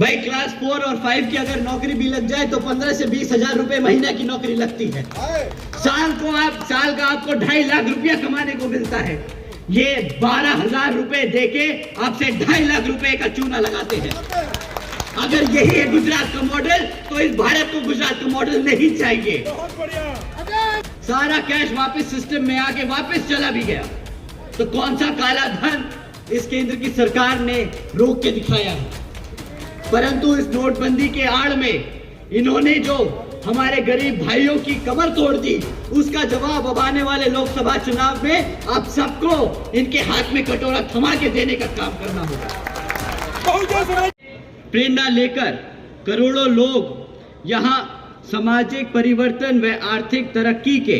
भाई क्लास 4 और 5 की अगर नौकरी भी लग जाए तो 15 से 20 हजार रुपए महीने की नौकरी लगती है। साल का आपको 2.5 लाख रुपया कमाने को मिलता है। ये 12,000 रुपए देके आपसे 2.5 लाख रुपए का चूना लगाते हैं। अगर यही है गुजरात का मॉडल तो इस भारत को गुजरात का मॉडल नहीं चाहिए। सारा कैश वापस सिस्टम में आके वापस चला भी गया तो कौन सा काला धन इस केंद्र की सरकार ने रोक के दिखाया है। परंतु इस नोटबंदी के आड़ में इन्होंने जो हमारे गरीब भाइयों की कमर तोड़ दी, उसका जवाब अब आने वाले लोकसभा चुनाव में आप सबको इनके हाथ में कटोरा थमा के देने का काम करना होगा। प्रेरणा लेकर करोड़ों लोग यहाँ सामाजिक परिवर्तन व आर्थिक तरक्की के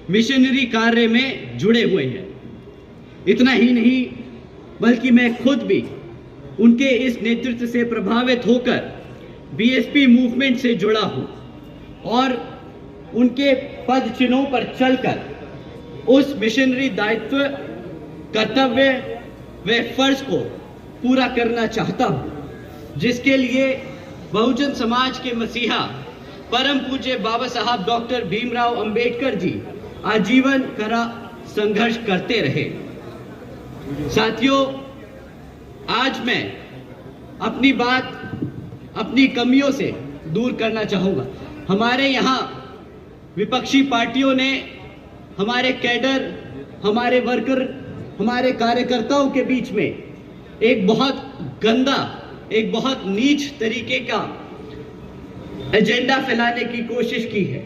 मिशनरी कार्य में जुड़े हुए हैं। इतना ही नहीं बल्कि मैं खुद भी उनके इस नेतृत्व से प्रभावित होकर बीएसपी मूवमेंट से जुड़ा हूं और उनके पद चिन्हों पर चलकर उस मिशनरी दायित्व, कर्तव्य व फर्ज को पूरा करना चाहता हूं, जिसके लिए बहुजन समाज के मसीहा परम पूज्य बाबा साहब डॉक्टर भीमराव अंबेडकर जी आजीवन कड़ा संघर्ष करते रहे। साथियों, आज मैं अपनी बात अपनी कमियों से दूर करना चाहूंगा। हमारे यहाँ विपक्षी पार्टियों ने हमारे कैडर, हमारे वर्कर, हमारे कार्यकर्ताओं के बीच में एक बहुत गंदा, एक बहुत नीच तरीके का एजेंडा फैलाने की कोशिश की है।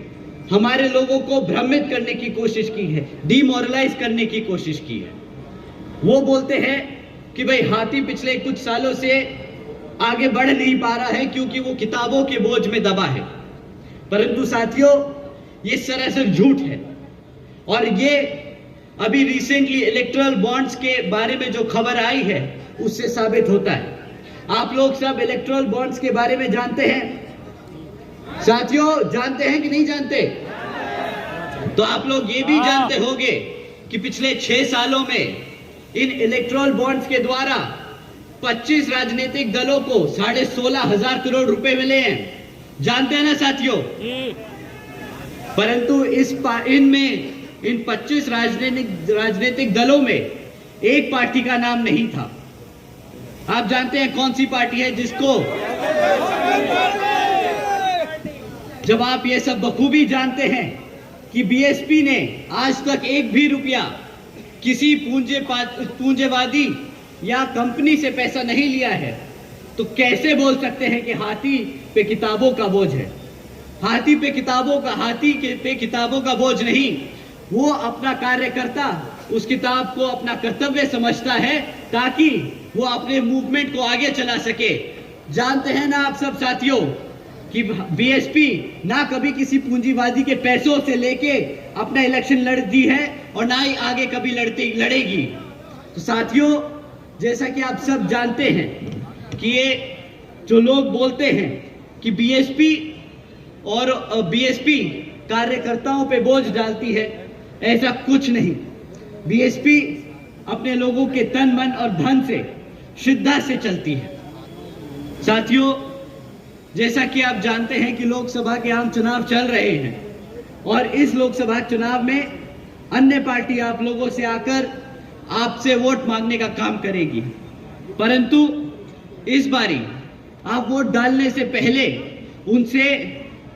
हमारे लोगों को भ्रमित करने की कोशिश की है, डिमोरलाइज करने की कोशिश की है। वो बोलते हैं कि भाई हाथी पिछले कुछ सालों से आगे बढ़ नहीं पा रहा है क्योंकि वो किताबों के बोझ में दबा है। परंतु साथियों, ये सरासर झूठ है। और ये अभी रिसेंटली इलेक्टोरल बॉन्ड्स के बारे में जो खबर आई है उससे साबित होता है। आप लोग सब इलेक्टोरल बॉन्ड्स के बारे में जानते हैं साथियों, जानते हैं कि नहीं जानते? तो आप लोग ये भी जानते होंगे कि पिछले 6 सालों में इन इलेक्टोरल बॉन्ड्स के द्वारा 25 राजनीतिक दलों को 16,500 करोड़ रुपए मिले हैं। जानते हैं ना साथियों? परंतु इन 25 राजनीतिक दलों में एक पार्टी का नाम नहीं था। आप जानते हैं कौन सी पार्टी है जिसको? जब आप ये सब बखूबी जानते हैं कि बीएसपी ने आज तक एक भी रुपया किसी पूंजीवादी या कंपनी से पैसा नहीं लिया है, तो कैसे बोल सकते हैं कि हाथी पे किताबों का बोझ है? हाथी पे किताबों का बोझ नहीं। वो अपना कार्यकर्ता उस किताब को अपना कर्तव्य समझता है ताकि वो अपने मूवमेंट को आगे चला सके। जानते हैं ना आप सब साथियों कि बीएसपी ना कभी किसी पूंजीवादी के पैसों से लेके अपना इलेक्शन लड़ती है और ना ही आगे कभी लड़ेगी। तो साथियों, जैसा कि आप सब जानते हैं कि ये जो लोग बोलते हैं कि बीएसपी कार्यकर्ताओं पे बोझ डालती है, ऐसा कुछ नहीं। बीएसपी अपने लोगों के तन, मन और धन से, श्रद्धा से चलती है। साथियों, जैसा कि आप जानते हैं कि लोकसभा के आम चुनाव चल रहे हैं और इस लोकसभा चुनाव में अन्य पार्टी आप लोगों से आकर आपसे वोट मांगने का काम करेगी। परंतु इस बारी आप वोट डालने से पहले उनसे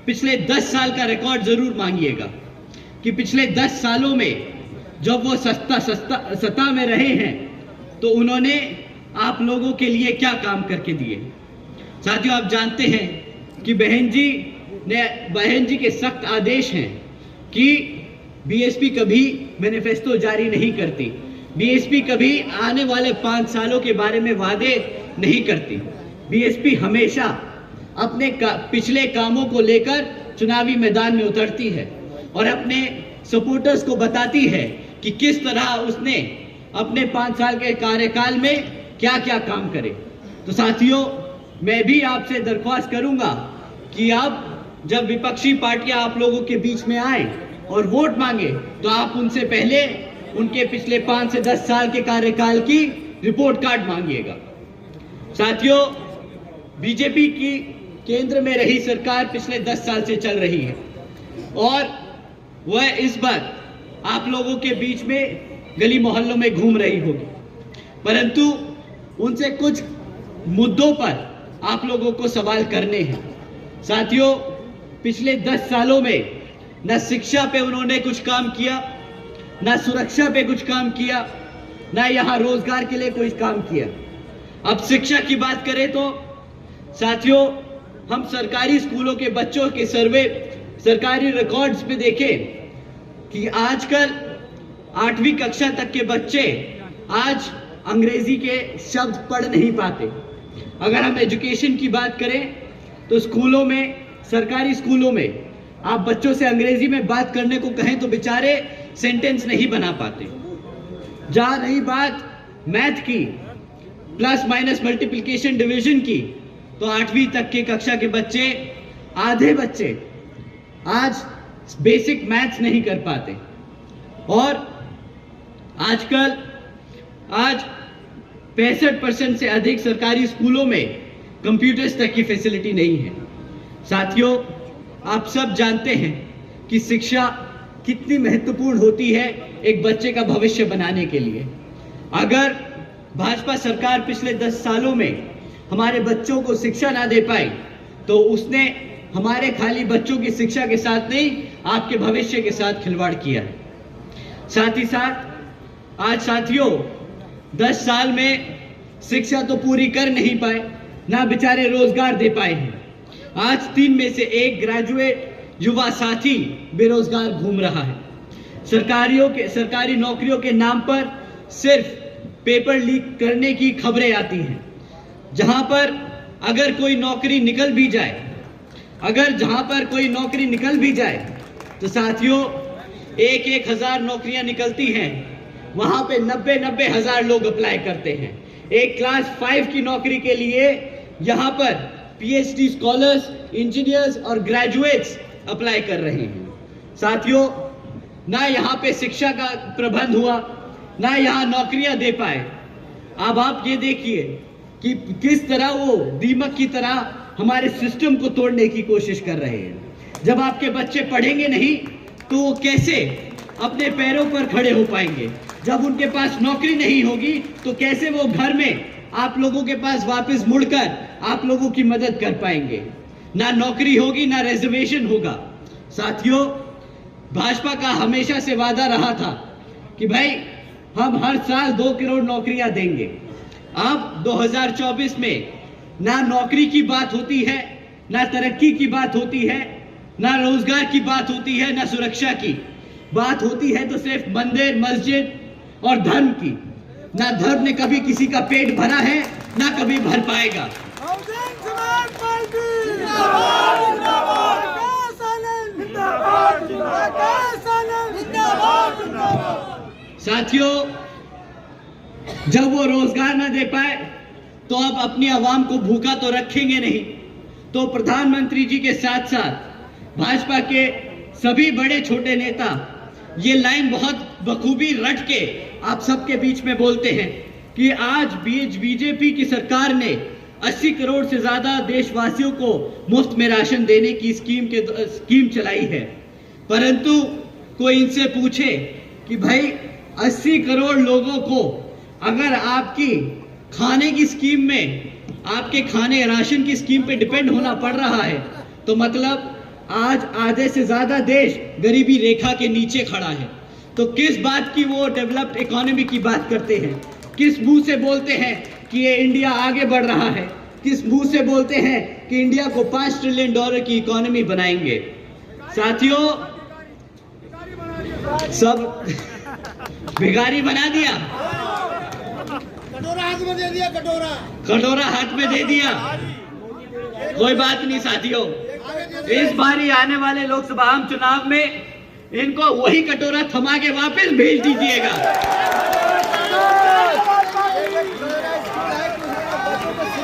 पिछले 10 साल का रिकॉर्ड जरूर मांगिएगा कि पिछले 10 सालों में जब वो सत्ता में रहे हैं तो उन्होंने आप लोगों के लिए क्या काम करके दिए। साथियों, आप जानते हैं कि बहन जी के सख्त आदेश हैं कि बीएसपी कभी मैनिफेस्टो जारी नहीं करती। बीएसपी कभी आने वाले 5 सालों के बारे में वादे नहीं करती। बीएसपी हमेशा अपने पिछले कामों को लेकर चुनावी मैदान में उतरती है और अपने सपोर्टर्स को बताती है कि किस तरह उसने अपने 5 साल के कार्यकाल में क्या क्या काम करे। तो साथियों, मैं भी आपसे दरख्वास्त करूंगा कि आप जब विपक्षी पार्टियां आप लोगों के बीच में आए और वोट मांगे तो आप उनसे पहले उनके पिछले 5 से 10 साल के कार्यकाल की रिपोर्ट कार्ड मांगिएगा। साथियों, बीजेपी की केंद्र में रही सरकार पिछले 10 साल से चल रही है और वह इस बार आप लोगों के बीच में गली मोहल्लों में घूम रही होगी, परंतु उनसे कुछ मुद्दों पर आप लोगों को सवाल करने हैं। साथियों, पिछले 10 सालों में न शिक्षा पे उन्होंने कुछ काम किया, न सुरक्षा पे कुछ काम किया, न यहाँ रोजगार के लिए कोई काम किया। अब शिक्षा की बात करें तो साथियों, हम सरकारी स्कूलों के बच्चों के सर्वे, सरकारी रिकॉर्ड्स पे देखें कि आजकल 8वीं कक्षा तक के बच्चे आज अंग्रेजी के शब्द पढ़ नहीं पाते। अगर हम एजुकेशन की बात करें तो स्कूलों में, सरकारी स्कूलों में आप बच्चों से अंग्रेजी में बात करने को कहें तो बेचारे सेंटेंस नहीं बना पाते। जहां रही बात मैथ की, प्लस माइनस मल्टीप्लिकेशन डिवीजन की, तो 8वीं तक के कक्षा के बच्चे, आधे बच्चे आज बेसिक मैथ्स नहीं कर पाते। और आजकल आज 65% से अधिक सरकारी स्कूलों में कंप्यूटर्स तक की फैसिलिटी नहीं है। साथियों, आप सब जानते हैं कि शिक्षा कितनी महत्वपूर्ण होती है एक बच्चे का भविष्य बनाने के लिए। अगर भाजपा सरकार पिछले 10 सालों में हमारे बच्चों को शिक्षा ना दे पाई तो उसने हमारे खाली बच्चों की शिक्षा के साथ नहीं, आपके भविष्य के साथ खिलवाड़ किया है। साथ ही साथ आज साथियों 10 साल में शिक्षा तो पूरी कर नहीं पाए, ना बेचारे रोजगार दे पाए हैं। आज 3 में से 1 ग्रेजुएट युवा साथी बेरोजगार घूम रहा है। सरकारी नौकरियों के नाम पर सिर्फ पेपर लीक करने की खबरें आती हैं, जहां पर अगर कोई नौकरी निकल भी जाए, तो साथियों 1,000 नौकरियां निकलती हैं, वहां पे 90 हजार लोग अप्लाई करते हैं। एक क्लास 5 की नौकरी के लिए यहां पर PhD स्कॉलर्स, इंजीनियर्स और ग्रेजुएट्स अप्लाई कर रहे हैं। साथियों, ना यहाँ पे शिक्षा का प्रबंध हुआ, ना यहाँ नौकरियां दे पाए। अब आप ये देखिए कि किस तरह वो दीमक की तरह हमारे सिस्टम को तोड़ने की कोशिश कर रहे हैं। जब आपके बच्चे पढ़ेंगे नहीं तो वो कैसे अपने पैरों पर खड़े हो पाएंगे? जब उनके पास नौकरी नहीं होगी तो कैसे वो घर में आप लोगों के पास वापस मुड़कर आप लोगों की मदद कर पाएंगे? ना नौकरी होगी, ना रिजर्वेशन होगा। साथियों, भाजपा का हमेशा से वादा रहा था कि भाई हम हर साल 2 करोड़ नौकरियां देंगे। अब 2024 में ना नौकरी की बात होती है, ना तरक्की की बात होती है, ना रोजगार की बात होती है, ना सुरक्षा की बात होती है, तो सिर्फ मंदिर, मस्जिद और धर्म की। ना धर्म ने कभी किसी का पेट भरा है, ना कभी भर पाएगा। साथियों, जब वो रोजगार ना दे पाए तो अब अपनी आवाम को भूखा तो रखेंगे नहीं, तो प्रधानमंत्री जी के साथ साथ भाजपा के सभी बड़े छोटे नेता ये लाइन बहुत बखूबी रट के आप सबके बीच में बोलते हैं कि आज बीजेपी की सरकार ने 80 करोड़ से ज्यादा देशवासियों को मुफ्त में राशन देने की स्कीम चलाई है। परंतु कोई इनसे पूछे कि भाई 80 करोड़ लोगों को अगर आपकी खाने की स्कीम में, आपके खाने राशन की स्कीम पे डिपेंड होना पड़ रहा है, तो मतलब आज आधे से ज्यादा देश गरीबी रेखा के नीचे खड़ा है। तो किस बात की वो डेवलप्ड इकोनॉमी की बात करते हैं? किस मुंह से बोलते हैं कि ये इंडिया आगे बढ़ रहा है? किस मुंह से बोलते हैं कि इंडिया को $5 ट्रिलियन की इकोनॉमी बनाएंगे? साथियों, सब भिखारी बना दिया, कटोरा हाथ में दे दिया, कटोरा हाथ में दे दिया। कोई बात नहीं साथियों, इस बारी आने वाले लोकसभा आम चुनाव में इनको वही कटोरा थमा के वापस भेज दीजिएगा।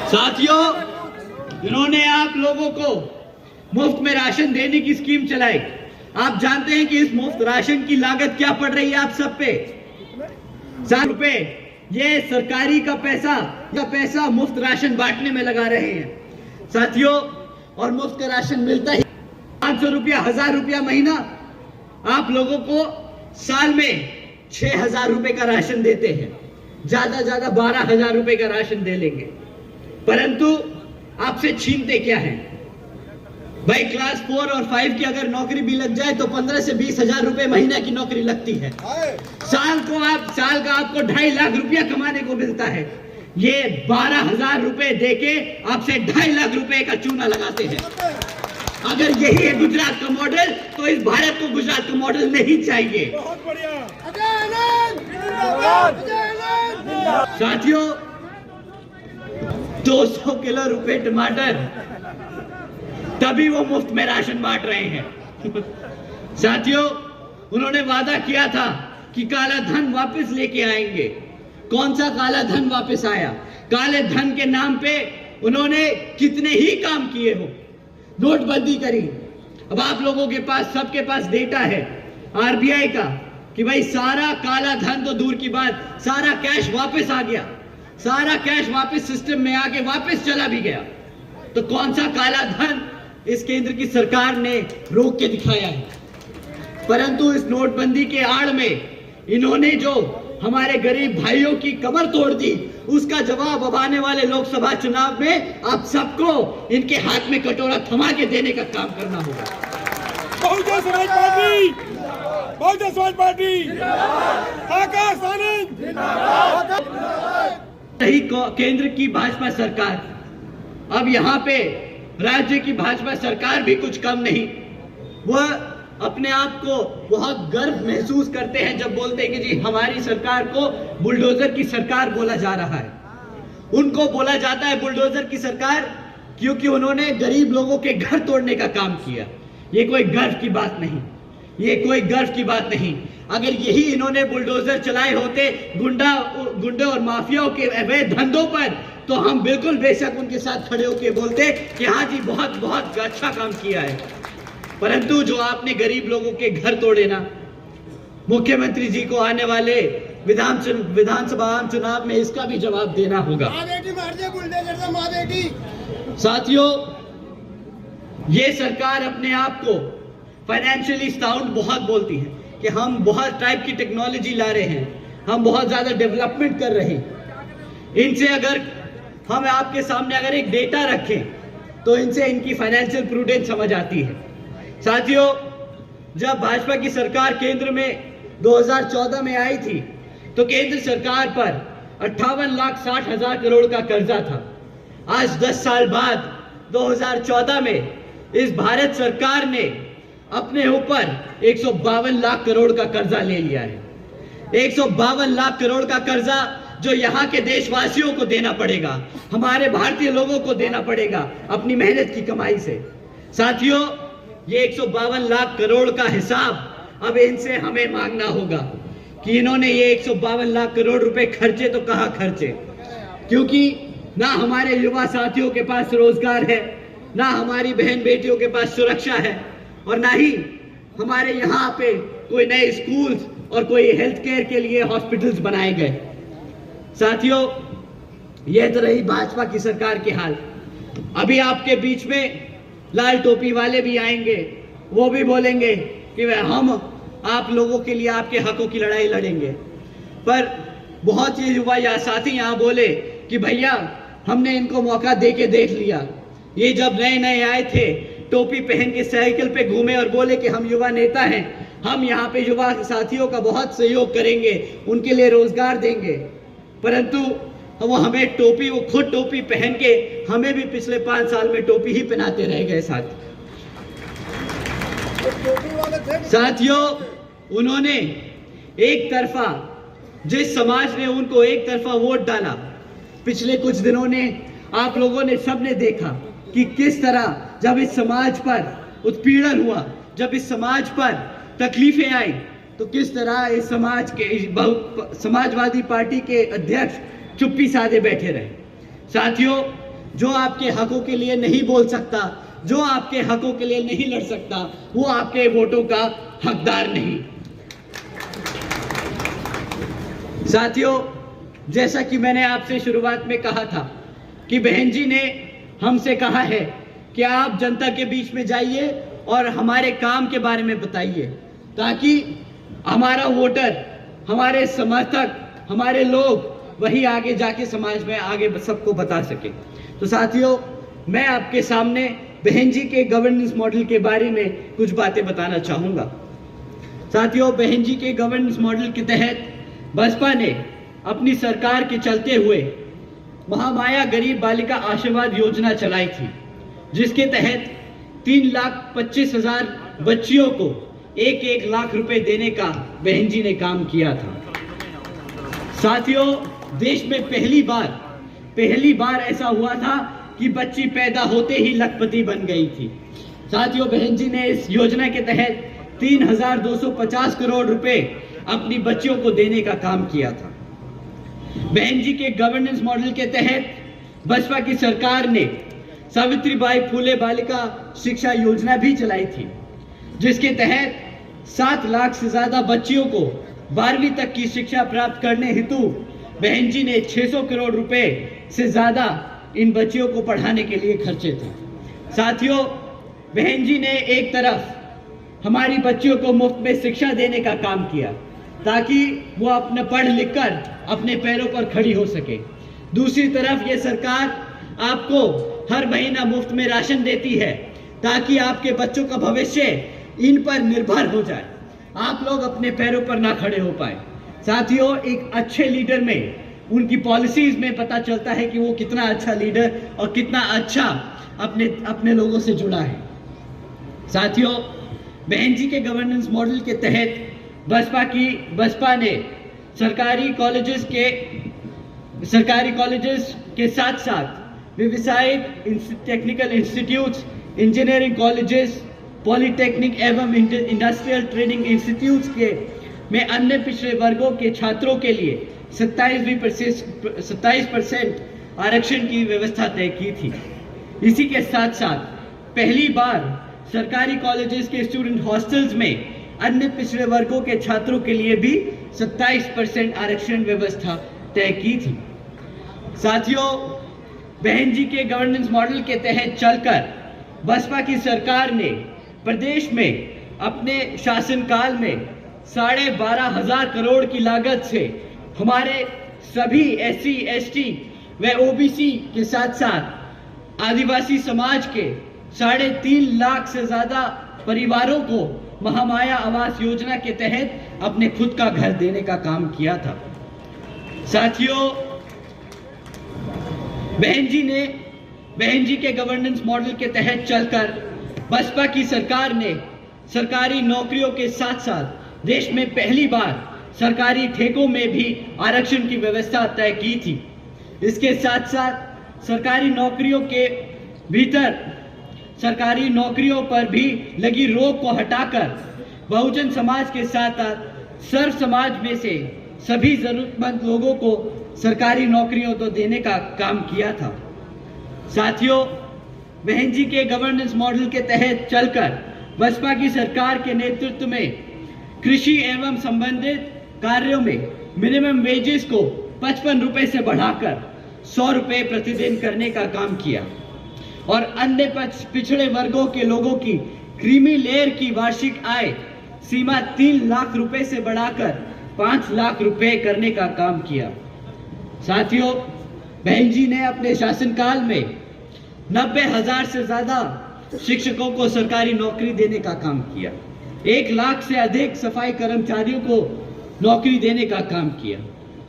साथियों, इन्होंने आप लोगों को मुफ्त में राशन देने की स्कीम चलाई। आप जानते हैं कि इस मुफ्त राशन की लागत क्या पड़ रही है आप सब पे? 7 रुपए ये सरकारी का पैसा मुफ्त राशन बांटने में लगा रहे हैं। साथियों, और मुफ्त का राशन मिलता ही 500 रुपया, 1000 रुपया महीना, आप लोगों को साल में 6000 रुपए का राशन देते हैं, ज्यादा ज्यादा 12,000 रुपए का राशन दे लेंगे, परंतु आपसे छीनते क्या है भाई? क्लास 4 और 5 की अगर नौकरी भी लग जाए तो 15 से 20,000 रुपए महीना की नौकरी लगती है। साल का आपको 2.5 लाख रुपया कमाने को मिलता है। ये 12,000 रुपए देके आपसे 2.5 लाख रुपए का चूना लगाते हैं। अगर यही है गुजरात का मॉडल, तो इस भारत को गुजरात का मॉडल नहीं चाहिए। बहुत बढ़िया। साथियों, 200 किलो रुपए टमाटर, तभी वो मुफ्त में राशन बांट रहे हैं। साथियों, उन्होंने वादा किया था कि काला धन वापस लेके आएंगे। कौन सा काला धन वापस आया? काले धन के नाम पे उन्होंने कितने ही काम किए हो। नोटबंदी करी, अब आप लोगों के पास, सबके पास डेटा है आरबीआई का कि भाई सारा काला धन तो दूर की बात, सारा कैश वापस आ गया, सारा कैश वापस सिस्टम में आके वापस चला भी गया। तो कौन सा काला धन इस केंद्र की सरकार ने रोक के दिखाया है? परंतु इस नोटबंदी के आड़ में इन्होंने जो हमारे गरीब भाइयों की कमर तोड़ दी, उसका जवाब अब आने वाले लोकसभा चुनाव में आप सबको इनके हाथ में कटोरा थमा के देने का काम करना होगा। Bahujan Samaj party, Bahujan Samaj party, Akash Anand. यही केंद्र की भाजपा सरकार, अब यहाँ पे राज्य की भाजपा सरकार भी कुछ कम नहीं। वह अपने आप को बहुत गर्व महसूस करते हैं जब बोलते हैं कि जी हमारी सरकार को बुलडोजर की सरकार बोला जा रहा है। उनको बोला जाता है बुलडोजर की सरकार क्योंकि उन्होंने गरीब लोगों के घर तोड़ने का काम किया। ये कोई गर्व की बात नहीं, ये कोई गर्व की बात नहीं। अगर यही इन्होंने बुलडोजर चलाए होते गुंडे और माफियाओं के अवैध धंधों पर, तो हम बिल्कुल बेशक उनके साथ खड़े होकर बोलते कि हाँ जी बहुत बहुत अच्छा काम किया है। परंतु जो आपने गरीब लोगों के घर तोड़े ना, मुख्यमंत्री जी को आने वाले विधानसभा आम चुनाव में इसका भी जवाब देना होगा। साथियों, ये सरकार अपने आप को फाइनेंशियली साउंड बहुत बोलती है कि हम बहुत टाइप की टेक्नोलॉजी ला रहे हैं, हम बहुत ज्यादा डेवलपमेंट कर रहे हैं। इनसे अगर हम आपके सामने अगर एक डेटा रखें तो इनसे इनकी फाइनेंशियल प्रूडेंस समझ आती है। साथियों, जब भाजपा की सरकार केंद्र में 2014 में आई थी तो केंद्र सरकार पर 58,60,000 करोड़ का कर्जा था। आज 10 साल बाद 2014 में इस भारत सरकार ने अपने ऊपर 152 लाख करोड़ का कर्जा ले लिया है। 152 लाख करोड़ का कर्जा जो यहाँ के देशवासियों को देना पड़ेगा, हमारे भारतीय लोगों को देना पड़ेगा अपनी मेहनत की कमाई से। साथियों, ये 152 लाख करोड़ का हिसाब अब इनसे हमें मांगना होगा कि इन्होंने ये 152 लाख करोड़ रुपए खर्चे तो कहाँ खर्चे, क्योंकि ना हमारे युवा साथियों के पास रोजगार है, ना हमारी बहन बेटियों के पास सुरक्षा है, और ना ही हमारे यहाँ पे कोई नए स्कूल्स और कोई हेल्थ केयर के लिए हॉस्पिटल्स बनाए गए। साथियों, यह तो रही भाजपा की सरकार के हाल। अभी आपके बीच में लाल टोपी वाले भी आएंगे, वो भी बोलेंगे कि हम आप लोगों के लिए आपके हकों की लड़ाई लड़ेंगे। पर बहुत ही युवा या साथी यहाँ बोले कि भैया हमने इनको मौका दे के देख लिया। ये जब नए नए आए थे टोपी पहन के साइकिल पे घूमे और बोले कि हम युवा नेता हैं, हम यहाँ पे युवा साथियों का बहुत सहयोग करेंगे, उनके लिए रोजगार देंगे। परंतु वो हमें टोपी, वो खुद टोपी पहन के हमें भी पिछले 5 साल में टोपी ही पहनाते रह गए। साथियों, उन्होंने एक तरफा, जिस समाज ने उनको एक तरफा वोट डाला, पिछले कुछ दिनों ने आप लोगों ने सबने देखा कि किस तरह जब इस समाज पर उत्पीड़न हुआ, जब इस समाज पर तकलीफें आई, तो किस तरह इस समाज के समाजवादी पार्टी के अध्यक्ष चुप्पी साधे बैठे रहे। साथियों, जो आपके हकों के लिए नहीं बोल सकता, जो आपके हकों के लिए नहीं लड़ सकता, वो आपके वोटों का हकदार नहीं। साथियों, जैसा कि मैंने आपसे शुरुआत में कहा था कि बहन जी ने हमसे कहा है कि आप जनता के बीच में जाइए और हमारे काम के बारे में बताइए, ताकि हमारा वोटर, हमारे समर्थक, हमारे लोग वही आगे जाके समाज में आगे सबको बता सके। तो साथियों, मैं आपके सामने बहन जी के गवर्नेंस मॉडल के बारे में कुछ बातें बताना चाहूंगा। साथियों, बहन जी के गवर्नेंस मॉडल के तहत बसपा ने अपनी सरकार के चलते हुए महामाया गरीब बालिका आशीर्वाद योजना चलाई थी, जिसके तहत 3,25,000 बच्चियों को 1-1 लाख रुपए देने का बहन जी ने काम किया था। साथियों, देश में पहली बार ऐसा हुआ था कि बच्ची पैदा होते ही लखपति बन गई थी। साथियों, बहन जी ने इस योजना के तहत 3,250 करोड़ रुपए अपनी बच्चियों को देने का काम किया था। बहन जी के गवर्नेंस मॉडल के तहत बसपा की सरकार ने सावित्रीबाई फुले बालिका शिक्षा योजना भी चलाई थी, जिसके तहत 7 लाख से ज्यादा बच्चियों को 12वीं तक की शिक्षा प्राप्त करने हेतु बहन जी ने 600 करोड़ रुपए से ज्यादा इन बच्चियों को पढ़ाने के लिए खर्चे थे। साथियों, बहन जी ने एक तरफ हमारी बच्चियों को मुफ्त में शिक्षा देने का काम किया, ताकि वो अपना पढ़ लिख कर अपने पैरों पर खड़ी हो सके। दूसरी तरफ ये सरकार आपको हर महीना मुफ्त में राशन देती है, ताकि आपके बच्चों का भविष्य इन पर निर्भर हो जाए, आप लोग अपने पैरों पर ना खड़े हो पाए। साथियों, एक अच्छे लीडर में, उनकी पॉलिसीज में पता चलता है कि वो कितना अच्छा लीडर और कितना अच्छा अपने लोगों से जुड़ा है। साथियों, बहन जी के गवर्नेंस मॉडल के तहत बसपा ने सरकारी कॉलेजेस के साथ साथ व्यावसायिक technical institutes, engineering colleges, polytechnic एवं इंडस्ट्रियल ट्रेनिंग इंस्टीट्यूट्स के में अन्य पिछड़े वर्गों के छात्रों के लिए 27% आरक्षण की व्यवस्था तय की थी। इसी के साथ साथ पहली बार सरकारी कॉलेजेस के स्टूडेंट हॉस्टल्स में अन्य पिछड़े वर्गों के छात्रों के लिए भी 27% आरक्षण व्यवस्था तय की थी। साथियों, बहन जी के गवर्नेंस मॉडल के तहत चलकर बसपा की सरकार ने प्रदेश में अपने शासनकाल में 12,500 करोड़ की लागत से हमारे सभी SC, ST व OBC के साथ साथ आदिवासी समाज के 3.5 लाख से ज्यादा परिवारों को महामाया आवास योजना के तहत अपने खुद का घर देने का काम किया था। साथियों, बहन जी के गवर्नेंस मॉडल के तहत चलकर बसपा की सरकार ने सरकारी नौकरियों के साथ साथ देश में पहली बार सरकारी ठेकों में भी आरक्षण की व्यवस्था तय की थी। इसके साथ साथ सरकारी नौकरियों पर भी लगी रोक को हटाकर बहुजन समाज के साथ सर्व समाज में से सभी जरूरतमंद लोगों को सरकारी नौकरियों तो देने का काम किया था। साथियों, बहन जी के गवर्नेंस मॉडल के तहत चलकर बसपा की सरकार के नेतृत्व में कृषि एवं संबंधित कार्यों में मिनिमम वेजेस को 55 रुपए से बढ़ाकर 100 रुपए प्रतिदिन करने का काम किया और अन्य पिछड़े वर्गों के लोगों की क्रीमी लेयर की वार्षिक आय सीमा 3 लाख रुपए से बढ़ाकर 5 लाख रुपए करने का काम किया। साथियों, बहन जी ने अपने शासनकाल में 90,000 से ज्यादा शिक्षकों को सरकारी नौकरी देने का काम किया, 1 लाख से अधिक सफाई कर्मचारियों को नौकरी देने का काम किया,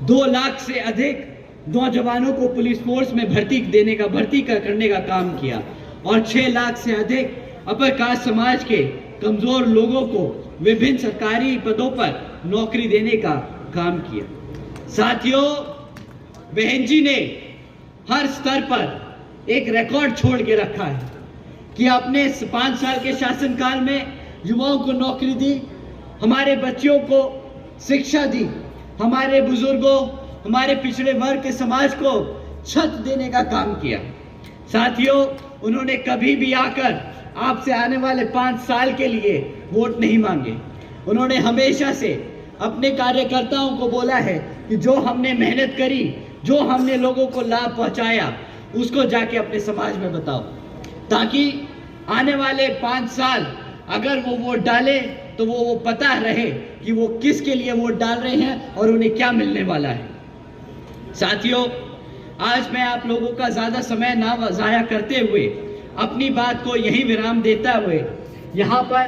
2 लाख से अधिक नौजवानों को पुलिस फोर्स में भर्ती करने का काम किया और 6 लाख से अधिक अपर कास्ट समाज के कमजोर लोगों को विभिन्न सरकारी पदों पर नौकरी देने का काम किया। साथियों, बहन जी ने हर स्तर पर एक रिकॉर्ड छोड़ के रखा है कि अपने 5 साल के शासनकाल में युवाओं को नौकरी दी, हमारे बच्चों को शिक्षा दी, हमारे बुजुर्गों, हमारे पिछड़े वर्ग के समाज को छत देने का काम किया। साथियों, उन्होंने कभी भी आकर आपसे आने वाले 5 साल के लिए वोट नहीं मांगे। उन्होंने हमेशा से अपने कार्यकर्ताओं को बोला है कि जो हमने मेहनत करी, जो हमने लोगों को लाभ पहुंचाया, उसको जाके अपने समाज में बताओ, ताकि आने वाले 5 साल अगर वो वोट डाले तो वो पता रहे कि वो किसके लिए वोट डाल रहे हैं और उन्हें क्या मिलने वाला है। साथियों, आज मैं आप लोगों का ज्यादा समय ना ज़ाया करते हुए अपनी बात को यही विराम देता हुए यहाँ पर